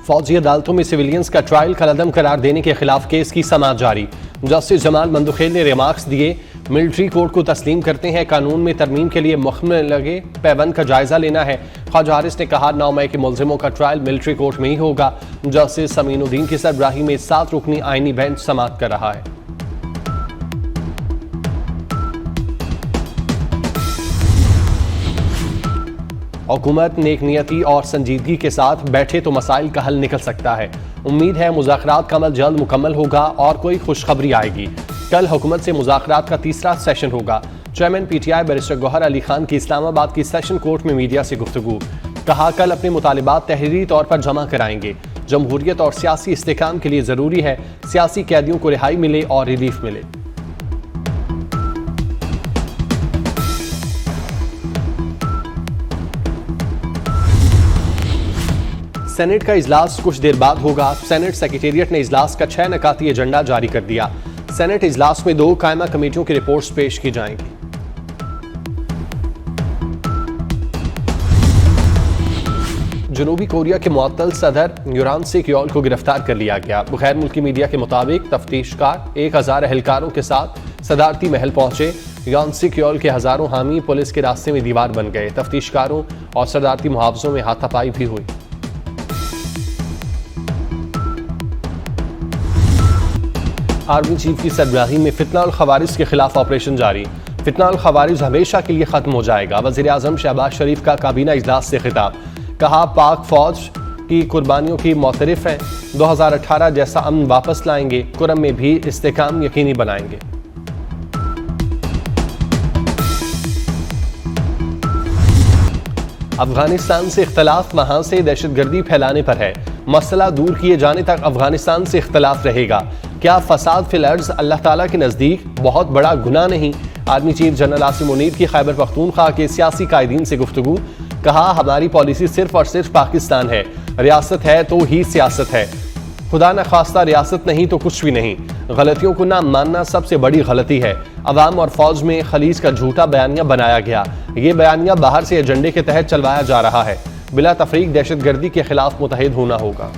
फौजी अदालतों में सिविलियंस का ट्रायल कलअदम करार देने के खिलाफ केस की समाअत जारी। जस्टिस जमाल मंदुखेल ने रिमार्क्स दिए, मिलिट्री कोर्ट को तस्लीम करते हैं, कानून में तरमीम के लिए मुकम्मल लगे पैबंद का जायजा लेना है। ख्वाजा हारिस ने कहा 9 मई के मुलजिमों का ट्रायल मिलिट्री कोर्ट में ही होगा। जस्टिस समीनुद्दीन की सरबराही में 7 रुकनी आईनी बेंच समाअत कर रहा है। हुकूमत नेकनियती और संजीदगी के साथ बैठे तो मसाइल का हल निकल सकता है। उम्मीद है मुज़ाकरात का अमल जल्द मुकम्मल होगा और कोई खुशखबरी आएगी। कल हुकूमत से मुज़ाकरात का तीसरा सेशन होगा। Chairman PTI barrister Gohar Ali Khan की इस्लामाबाद की सेशन कोर्ट में मीडिया से गुफ्तगू। कहा, कल अपने मुतालिबात तहरीरी तौर पर जमा कराएंगे। जमहूरियत और सियासी इस्तेहकाम के लिए ज़रूरी है सियासी कैदियों को रिहाई मिले और रिलीफ मिले। सेनेट का इजलास कुछ देर बाद होगा। सेनेट सेक्रेटेरिएट ने इजलास का 6 नकाती एजेंडा जारी कर दिया। सेनेट इजलास में 2 कायमा कमेटियों की रिपोर्ट्स पेश की जाएंगी। जनूबी कोरिया के मुअत्तल सदर यूरान सिक्योल को गिरफ्तार कर लिया गया। गैर मुल्की मीडिया के मुताबिक तफ्तीशकार 1000 एहलकारों के साथ सदारती महल पहुंचे। यूरान सिक्योल के हजारों हामी पुलिस के रास्ते में दीवार बन गए। तफ्तीशकारों और सदारती मुहावजों में हाथापाई भी हुई। आर्मी चीफ की सरबराही में फितना और खवारिज के खिलाफ ऑपरेशन जारी। फितना और खवारिज हमेशा के लिए खत्म हो जाएगा। वज़ीर आज़म शहबाज शरीफ का काबीना इजलास से खिताब। कहा, पाक फौज की कुर्बानियों की मोतरफ है। 2018 जैसा अमन वापस लाएंगे। कुरम में भी इस्तेहकाम यकीनी बनाएंगे। अफगानिस्तान से इख्तलाफ वहां से दहशतगर्दी फैलाने पर है। मसला दूर किए जाने तक अफगानिस्तान से इख्तलाफ रहेगा। क्या फसाद फिल अर्ज़ अल्लाह ताला के नज़दीक बहुत बड़ा गुनाह नहीं? Army chief general Asim Munir की खैबर पख्तूनख्वा के सियासी कायदीन से गुफ्तगू। कहा, हमारी पॉलिसी सिर्फ और सिर्फ पाकिस्तान है। रियासत है तो ही सियासत है। खुदा न खास्ता रियासत नहीं तो कुछ भी नहीं। गलतियों को ना मानना सबसे बड़ी गलती है। अवाम और फौज में खलीज का झूठा बयानिया बनाया गया। ये बयानिया बाहर से एजेंडे के तहत चलवाया जा रहा है। बिला तफरीक दहशतगर्दी के खिलाफ मुतहिद होना होगा।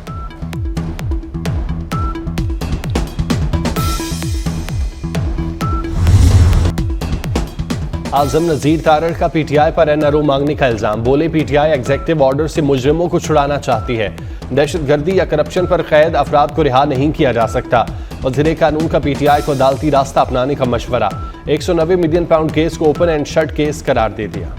आजम नजीर तारड़ का पीटीआई पर एनआरओ मांगने का इल्जाम। बोले, पीटीआई एग्जीक्यूटिव ऑर्डर से मुजरिमों को छुड़ाना चाहती है। दहशतगर्दी या करप्शन पर कैद अफराद को रिहा नहीं किया जा सकता। वज़ीर कानून का पीटीआई को अदालती रास्ता अपनाने का मशवरा। 190 मिलियन पाउंड केस को ओपन एंड शट केस करार दे दिया।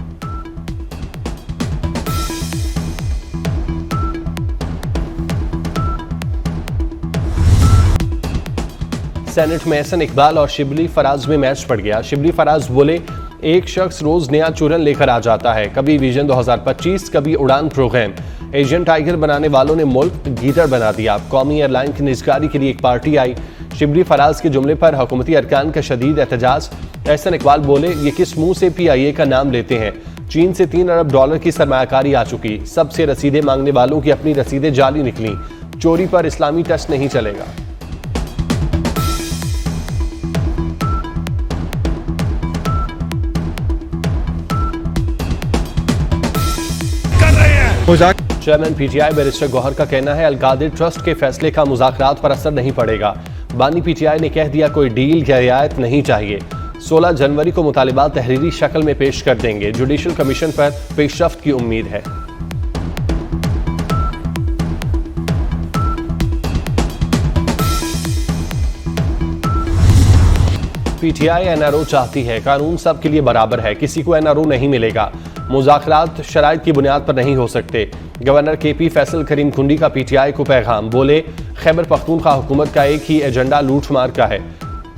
सेनेट में एहसन इकबाल और शिबली फराज में मैच पड़ गया। शिबली फराज बोले, एक शख्स रोज नया चूरन लेकर आ जाता है। कभी विजन 2025, कभी उड़ान प्रोग्राम। एशियन टाइगर बनाने वालों ने मुल्क गीदड़ बना दिया। कौमी एयरलाइन की निजकारी के लिए एक पार्टी आई। शिबली फराज के जुमले पर हुकूमती अरकान का शदीद एहतजाज। एहसन इकबाल बोले, ये किस मुंह से PIA का नाम लेते हैं? चीन से $3 अरब की सरमायाकारी आ चुकी। सबसे रसीदें मांगने वालों की अपनी रसीदें जाली निकली। चोरी पर इस्लामी टेस्ट नहीं चलेगा। चेयरमैन पीटीआई बैरिस्टर गौहर का कहना है, अलकादिर ट्रस्ट के फैसले का मुज़ाकरात पर असर नहीं पड़ेगा। बानी पीटीआई ने कह दिया, कोई डील या रियायत नहीं चाहिए। 16 जनवरी को मुतालिबात तहरीरी शक्ल में पेश कर देंगे। जुडिशल कमीशन पर पेशरफ्त की उम्मीद है। पीटीआई एनआरओ चाहती है। कानून सबके लिए बराबर है, किसी को एनआरओ नहीं मिलेगा। मुज़ाकरात शराइत की बुनियाद पर नहीं हो सकते। गवर्नर KP फैसल करीम खुंडी का पीटीआई को पैगाम। बोले, खैबर पख्तूनख्वा हुकूमत का एक ही एजेंडा लूट मार का है।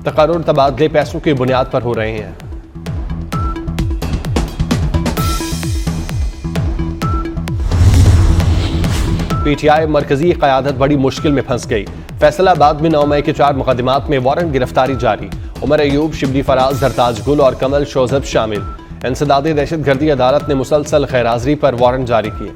तकर्रुर तबादले पैसों की बुनियाद पर हो रहे हैं। पीटीआई मरकजी क़यादत बड़ी मुश्किल में फंस गई। फैसलाबाद में 9 मई के 4 मुकदमात में वारंट गिरफ्तारी जारी। उमर अयूब, शिबली फराज, सरताज गुल और कमल शोजब शामिल। इंसदाद दहशतगर्दी अदालत ने मुसलसल खैरहाज़री पर वारंट जारी किए।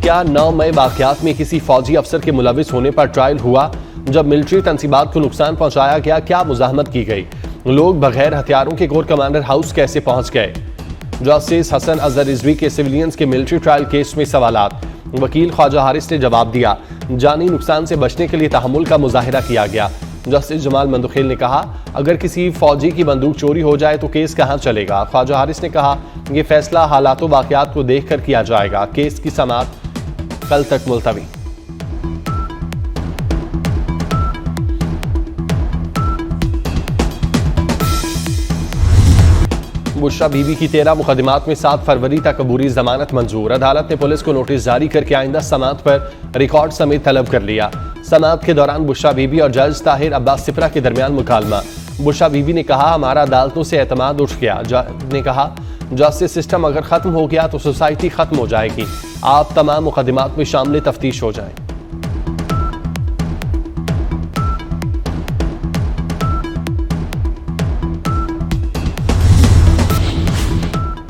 क्या 9 मई वाक़यात में किसी फौजी अफसर के मुलविस होने पर ट्रायल हुआ? जब मिलिट्री तंसीबात को नुकसान पहुंचाया गया, क्या मुज़ाहमत की गई? लोग बगैर हथियारों के कोर कमांडर हाउस कैसे पहुंच गए? जस्टिस हसन अजहर रिजवी के सिविलियंस के मिलिट्री ट्रायल केस में सवालात। वकील ख्वाजा हारिस ने जवाब दिया, जानी नुकसान से बचने के लिए तहम्मुल का मुजाहिरा किया गया। जस्टिस जमाल मंदुखेल ने कहा, अगर किसी फौजी की बंदूक चोरी हो जाए तो केस कहां चलेगा। ख्वाजा हारिस ने कहा, यह फैसला हालात वाकयात को देखकर किया जाएगा। केस की समाअत कल तक मुलतवी। बुशरा बीबी की 13 मुकदमात में 7 फरवरी तक अबूरी जमानत मंजूर। अदालत ने पुलिस को नोटिस जारी करके आइंदा समाअत पर रिकॉर्ड समेत तलब कर लिया। समाअत के दौरान बुशरा बीबी और जज ताहिर अब्बास सिपरा के दरमियान मुकालमा। बुशरा बीबी ने कहा, हमारा अदालतों से एतमाद उठ गया। जज ने कहा, जस्टिस सिस्टम अगर खत्म हो गया तो सोसाइटी खत्म हो जाएगी। आप तमाम मुकदमात में शामिल तफ्तीश हो जाएं।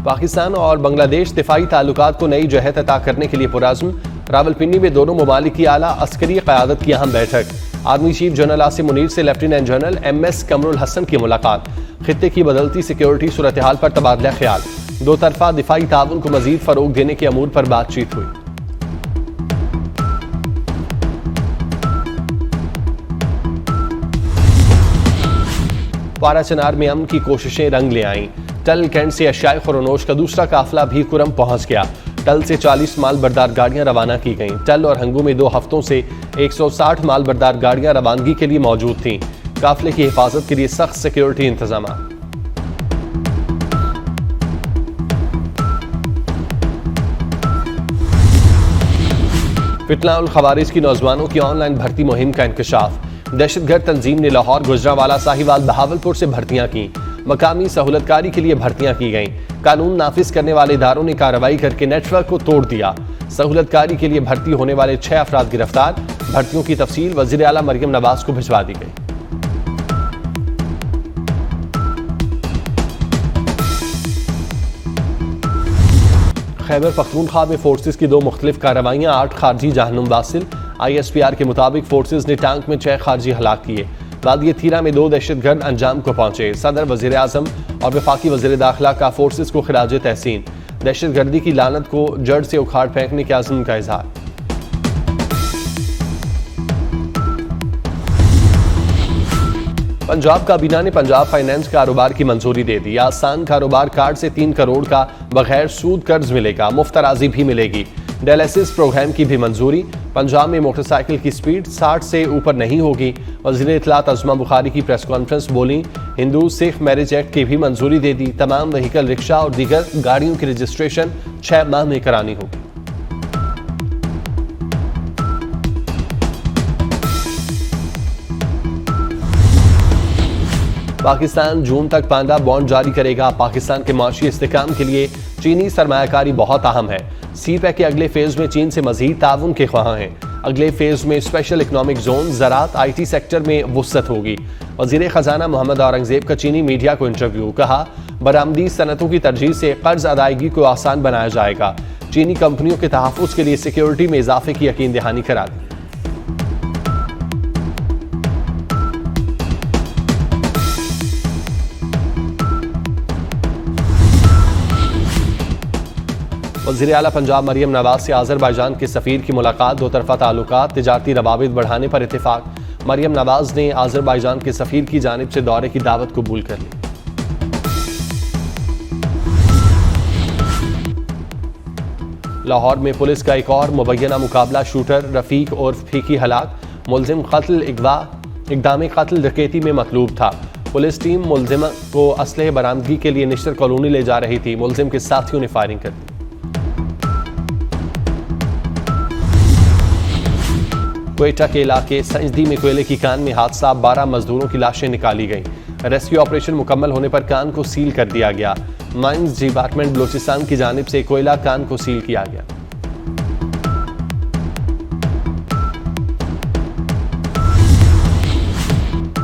पाकिस्तान और बांग्लादेश दिफाई ताल्लुकात को नई जहत अता करने के लिए पुरअज़्म। रावलपिंडी में दोनों ममालिक की आला अस्करी क़यादत की अहम बैठक। Army chief general Asim Munir से lieutenant general MS Qamrul Hasan की मुलाकात। खित्ते की बदलती सिक्योरिटी सूरत हाल पर तबादला ख्याल। दो तरफा दिफाई ताउन को मजीद फरोग देने के अमूर पर बातचीत हुई। पारा चनार में अमन की कोशिशें रंग ले आईं। टल कैंट से अशियाए खुरनोश का दूसरा काफिला भी कुरम पहुंच गया। टल से 40 माल बरदार गाड़ियां रवाना की गईं। टल और हंगू में 2 हफ्तों से 160 माल बरदार गाड़ियां रवानगी के लिए मौजूद थीं। काफिले की हिफाजत के लिए सख्त सिक्योरिटी इंतजाम। फितना उल खवारिज की नौजवानों की ऑनलाइन भर्ती मुहिम का इंकशाफ। दहशतगर्द तंजीम ने लाहौर, गुजरांवाला, साहिवाल, बहावलपुर से भर्तियां की। मकामी सहूलतकारी के लिए भर्तियां की गईं। कानून नाफिज करने वाले इदारों ने कार्रवाई करके नेटवर्क को तोड़ दिया। सहूलतकारी के लिए भर्ती होने वाले 6 अफराद गिरफ्तार। भर्तियों की तफसील वज़ीर आला मरियम नवाज को भिजवा दी गई। खैबर पख्तूनख्वा में फोर्सेस की 2 मुख्तलिफ कार्रवाइयां, 8 खारजी जहन्नुम वासिल। ISPR के मुताबिक फोर्सेस ने टैंक में 6 खारजी हलाक किए। वादिय थीरा में 2 दहशतगर्द अंजाम को पहुंचे। सदर, वजीर आजम और वफाकी वजीर दाखिला का फोर्सेस को खिराज तहसीन। दहशतगर्दी की लानत को जड़ से उखाड़ फेंकने के आज़म का इजहार। पंजाब काबीना ने पंजाब फाइनेंस कारोबार की मंजूरी दे दी। आसान कारोबार कार्ड से 3 करोड़ का बगैर सूद कर्ज मिलेगा। मुफ्त अराजी भी मिलेगी। डायलिसिस प्रोग्राम की भी मंजूरी। पंजाब में मोटरसाइकिल की स्पीड 60 से ऊपर नहीं होगी। वज़ीर इत्तलात अज़मा बुखारी की प्रेस कॉन्फ्रेंस बोली, हिंदू सिख मैरिज एक्ट की भी मंजूरी दे दी। तमाम व्हीकल, रिक्शा और दीगर गाड़ियों की रजिस्ट्रेशन 6 माह में करानी होगी। पाकिस्तान जून तक पांडा बॉन्ड जारी करेगा। पाकिस्तान के माशी इस्तेहकाम के लिए चीनी सरमायाकारी बहुत अहम है। CPEC के अगले फेज में चीन से मजीद ताउन के ख्वाह हैं। अगले फेज में स्पेशल इकनॉमिक जोन, ज़राअत, IT सेक्टर में वुसअत होगी। वज़ीर ख़जाना मोहम्मद औरंगज़ेब का चीनी मीडिया को इंटरव्यू। कहा, बरामदी सनतों की तरजीह से कर्ज अदायगी को आसान बनाया जाएगा। चीनी कंपनियों के तहफ़्फ़ुज़ के लिए सिक्योरिटी में इजाफे की यकीन दहानी करा दी। वज़ीर आला पंजाब मरियम नवाज से आज़रबाईजान के सफ़ीर की मुलाकात। 2 तरफ़ा ताल्लुकात, तिजारती रवाबित बढ़ाने पर इत्तेफाक। मरियम नवाज ने आज़रबाईजान के सफ़ीर की जानिब से दौरे की दावत कबूल कर ली। लाहौर में पुलिस का एक और मुबैना मुकाबला। शूटर रफ़ीक उर्फ फीकी हलाक। मुलजिम कत्ल, इक़दाम कत्ल, डकैती में मतलूब था। पुलिस टीम मुलजिम को असलहे बरामदगी के लिए निश्तर कॉलोनी ले जा रही थी। मुलजिम के साथियों ने फायरिंग कर दी। क्वेटा के इलाके संजदी में कोयले की कान में हादसा। 12 मजदूरों की लाशें निकाली गईं। रेस्क्यू ऑपरेशन मुकम्मल होने पर कान को सील कर दिया गया। माइंस डिपार्टमेंट बलूचिस्तान की जानिब से कोयला कान को सील किया गया।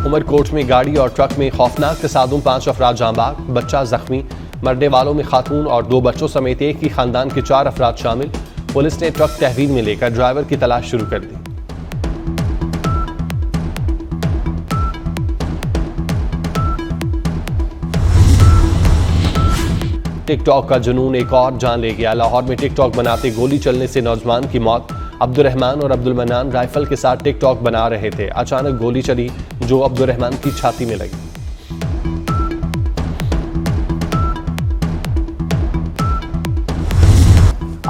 उमरकोट में गाड़ी और ट्रक में खौफनाक तसादुम, 5 अफराद जांबाग, बच्चा जख्मी। मरने वालों में खातून और 2 बच्चों समेत एक ही खानदान के 4 अफराद शामिल। पुलिस ने ट्रक तहवील में लेकर ड्राइवर की तलाश शुरू कर दी। टिकटॉक का जुनून एक और जान ले गया। लाहौर में टिकटॉक बनाते गोली चलने से नौजवान की मौत। अब्दुर्रहमान और अब्दुल मन्नान राइफल के साथ टिकटॉक बना रहे थे। अचानक गोली चली जो अब्दुर्रहमान की छाती में लगी।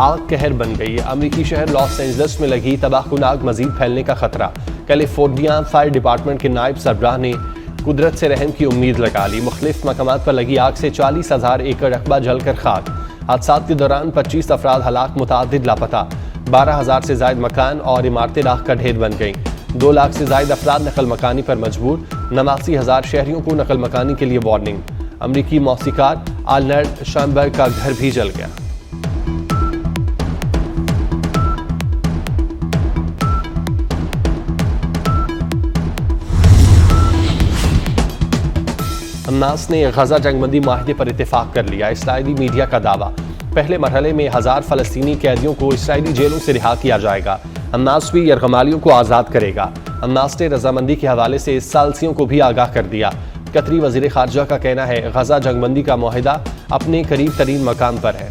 आग कहर बन गई। अमेरिकी शहर लॉस एंजल्स में लगी तबाहकुन आग मजीद फैलने का खतरा। कैलिफोर्निया फायर डिपार्टमेंट के नायब सरबराह ने कुदरत से रहम की उम्मीद लगा ली। मुख्तलिफ मकामात पर लगी आग से 40,000 एकड़ रकबा जलकर खाक। हादसात के दौरान 25 अफराद हलाक, मुतादिद लापता। 12,000 से जायद मकान और इमारतें राख का ढेर बन गईं। 2 लाख से जायद अफराद नकल मकानी पर मजबूर। 89,000 शहरियों को नकल मकानी के लिए वार्निंग। अमरीकी मौसीकार आर्नल्ड शॉनबर्ग का घर भी जल गया। हमास ने गजा जंगबंदी माहिदे पर इत्तेफाक कर लिया। इसराइली मीडिया का दावा, पहले मरहले में 1000 फलस्तीनी कैदियों को इसराइली जेलों से रिहा किया जाएगा। हमास भी यरगमालियों को आज़ाद करेगा। हमास ने रजामंदी के हवाले से सालसियों को भी आगाह कर दिया। कतरी वज़ीर ख़ारजा का कहना है गजा जंगबंदी का मुआहिदा अपने करीब तरीन मकाम पर है।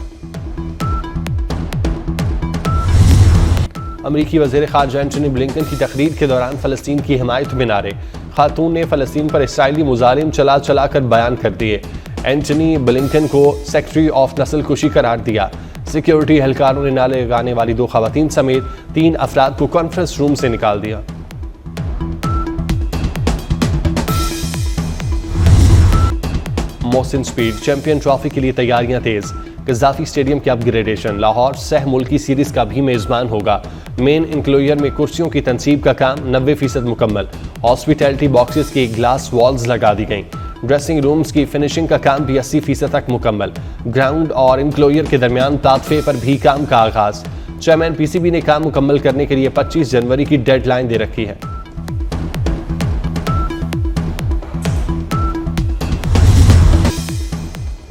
अमरीकी वज़ीर ख़ारजा एंटनी ब्लिंकन की तकरीर के दौरान फ़लस्तीन की हिमायत में नारे। खातून ने फ़लस्तीन पर इसराइली मुजालिम चला चला कर बयान कर दिए। एंटनी ब्लिंकन को सेक्रेटरी ऑफ नस्ल कुशी करार दिया। सिक्योरिटी एहलकारों ने नारे लगाने वाली 2 खवातीन समेत 3 अफराद को कॉन्फ्रेंस रूम से निकाल दिया। मोहसिन स्पीड चैंपियन ट्रॉफी के लिए तैयारियां तेज। गद्दाफी स्टेडियम की अपग्रेडेशन। लाहौर सह मुल्की सीरीज का भी मेजबान होगा। मेन इंक्लोयर में कुर्सियों की तनसीब का काम 90% मुकम्मल। हॉस्पिटैलिटी बॉक्सेस की ग्लास वॉल्स लगा दी गई। ड्रेसिंग रूम्स की फिनिशिंग का काम भी 80% तक मुकम्मल। ग्राउंड और इंक्लोयर के दरमियान तादफे पर भी काम का आगाज। चेयरमैन पीसीबी ने काम मुकम्मल करने के लिए 25 जनवरी की डेडलाइन दे रखी है।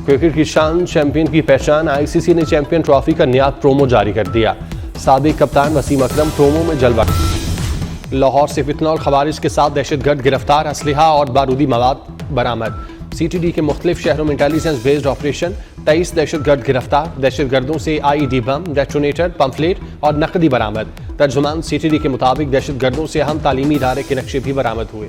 क्रिकेट की शान चैंपियन की पहचान। आईसीसी ने चैंपियन ट्रॉफी का नया प्रोमो जारी कर दिया। साबिक कप्तान वसीम अकरम प्रोमो में जलवा। लाहौर से फितना और खवारिज के साथ दहशतगर्द गिरफ्तार। असलहा और बारूदी मवाद बरामद। सीटीडी के मुख्तलिफ शहरों में इंटेलिजेंस बेस्ड ऑपरेशन। 23 दहशतगर्द गिरफ्तार। दहशतगर्दों से आईईडी बम, डेटोनेटर, पंफलेट और नकदी बरामद। तर्जुमान सीटीडी के मुताबिक दहशतगर्दों से अहम तालीमी इदारे के नक्शे भी बरामद हुए।